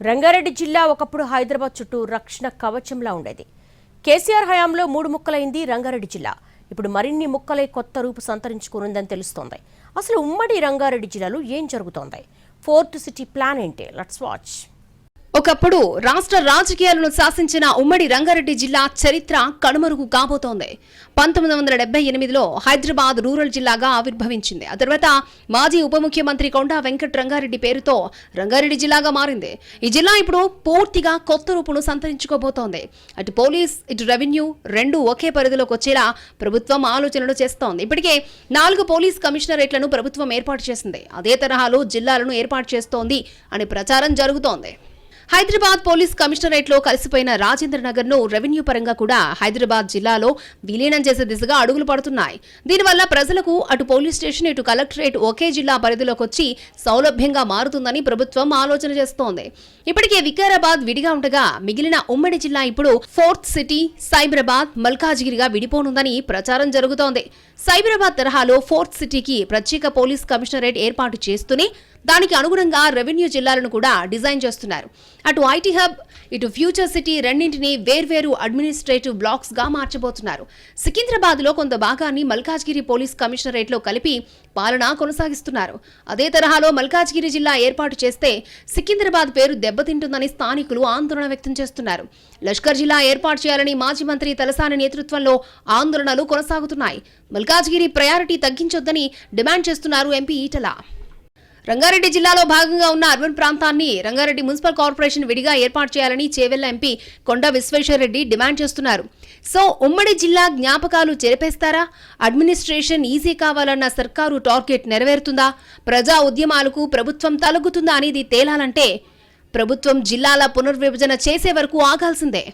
రంగారెడ్డి జిల్లా ఒకప్పుడు హైదరాబాద్ చుట్టూ రక్షణ కవచంలా ఉండేది. కేసీఆర్ హయాంలో 3 ముక్కలైంది రంగారెడ్డి జిల్లా. ఇప్పుడు మరిన్ని ముక్కలై కొత్త రూపు సంతరించుకునుందని తెలుస్తోంది. అసలు ఉమ్మడి రంగారెడ్డి జిల్లాలో ఏం జరుగుతోంది? ఫోర్త్ సిటీ ప్లాన్ ఏంటి? Let's watch. ఒకప్పుడు రాష్ట్ర రాజకీయాలను శాసించిన ఉమ్మడి రంగారెడ్డి జిల్లా చరిత్ర కనుమరుగు కాబోతోంది. 1978లో హైదరాబాద్ రూరల్ జిల్లాగా ఆవిర్భవించింది. ఆ తర్వాత మాజీ ఉప ముఖ్యమంత్రి కొండా వెంకట్ రంగారెడ్డి పేరుతో రంగారెడ్డి జిల్లాగా మారింది. ఈ జిల్లా ఇప్పుడు పూర్తిగా కొత్త రూపును సంతరించుకోబోతోంది. అటు పోలీస్, ఇటు రెవెన్యూ రెండు ఒకే పరిధిలోకి వచ్చేలా ప్రభుత్వం ఆలోచనలు చేస్తోంది. ఇప్పటికే 4 పోలీస్ కమిషనరేట్లను ప్రభుత్వం ఏర్పాటు చేసింది. అదే తరహాలో జిల్లాలను ఏర్పాటు చేస్తోంది అని ప్రచారం జరుగుతోంది. హైదరాబాద్ పోలీస్ కమిషనరేట్ లో కలిసిపోయిన రాజేంద్ర నగర్ ను రెవెన్యూ పరంగా కూడా హైదరాబాద్ జిల్లాలో విలీనం చేసే దిశగా అడుగులు పడుతున్నాయి. దీనివల్ల ప్రజలకు అటు పోలీస్ స్టేషన్, ఇటు కలెక్టరేట్ ఒకే జిల్లా పరిధిలోకి వచ్చి సౌలభ్యంగా మారుతుందని ప్రభుత్వం ఆలోచన చేస్తోంది. ఇప్పటికే వికారాబాద్ విడిగా ఉండగా మిగిలిన ఉమ్మడి జిల్లా ఇప్పుడు ఫోర్త్ సిటీ సైబరాబాద్, మల్కాజిగిరిగా విడిపోనుందని ప్రచారం జరుగుతోంది. సైబరాబాద్ తరహాలో ఫోర్త్ సిటీకి ప్రత్యేక పోలీస్ కమిషనరేట్ ఏర్పాటు చేస్తూనే దానికి అనుగుణంగా రెవెన్యూ జిల్లాలను కూడా డిజైన్ చేస్తున్నారు. అటు ఐటీ హబ్, ఇటు ఫ్యూచర్ సిటీ రెండింటినీ వేర్వేరు అడ్మినిస్ట్రేటివ్ బ్లాక్స్ గా మార్చబోతున్నారు. సికింద్రాబాద్ లో కొంత భాగాన్ని మల్కాజ్గిరి పోలీస్ కమిషనరేట్ లో కలిపి పాలన కొనసాగిస్తున్నారు. అదే తరహాలో మల్కాజ్గిరి జిల్లా ఏర్పాటు చేస్తే సికింద్రాబాద్ పేరు దెబ్బతింటుందని స్థానికులు ఆందోళన వ్యక్తం చేస్తున్నారు. లష్కర్ జిల్లా ఏర్పాటు చేయాలని మాజీ మంత్రి తలసాని నేతృత్వంలో ఆందోళనలు కొనసాగుతున్నాయి. మల్కాజ్గిరి ప్రయారిటీ తగ్గించొద్దని డిమాండ్ చేస్తున్నారు ఎంపీ ఈటల. రంగారెడ్డి జిల్లాలో భాగంగా ఉన్న అర్బన్ ప్రాంతాన్ని రంగారెడ్డి మున్సిపల్ కార్పొరేషన్ విడిగా ఏర్పాటు చేయాలని చేవెళ్ల ఎంపీ కొండా విశ్వేశ్వరరెడ్డి డిమాండ్ చేస్తున్నారు. సో ఉమ్మడి జిల్లా జ్ఞాపకాలు చెరిపేస్తారా? అడ్మినిస్ట్రేషన్ ఈజీ కావాలన్న సర్కారు టార్గెట్ నెరవేరుతుందా? ప్రజా ఉద్యమాలకు ప్రభుత్వం తలొగ్గుతుందా అనేది తేలాలంటే ప్రభుత్వం జిల్లాల పునర్విభజన చేసే వరకు ఆగాల్సిందే.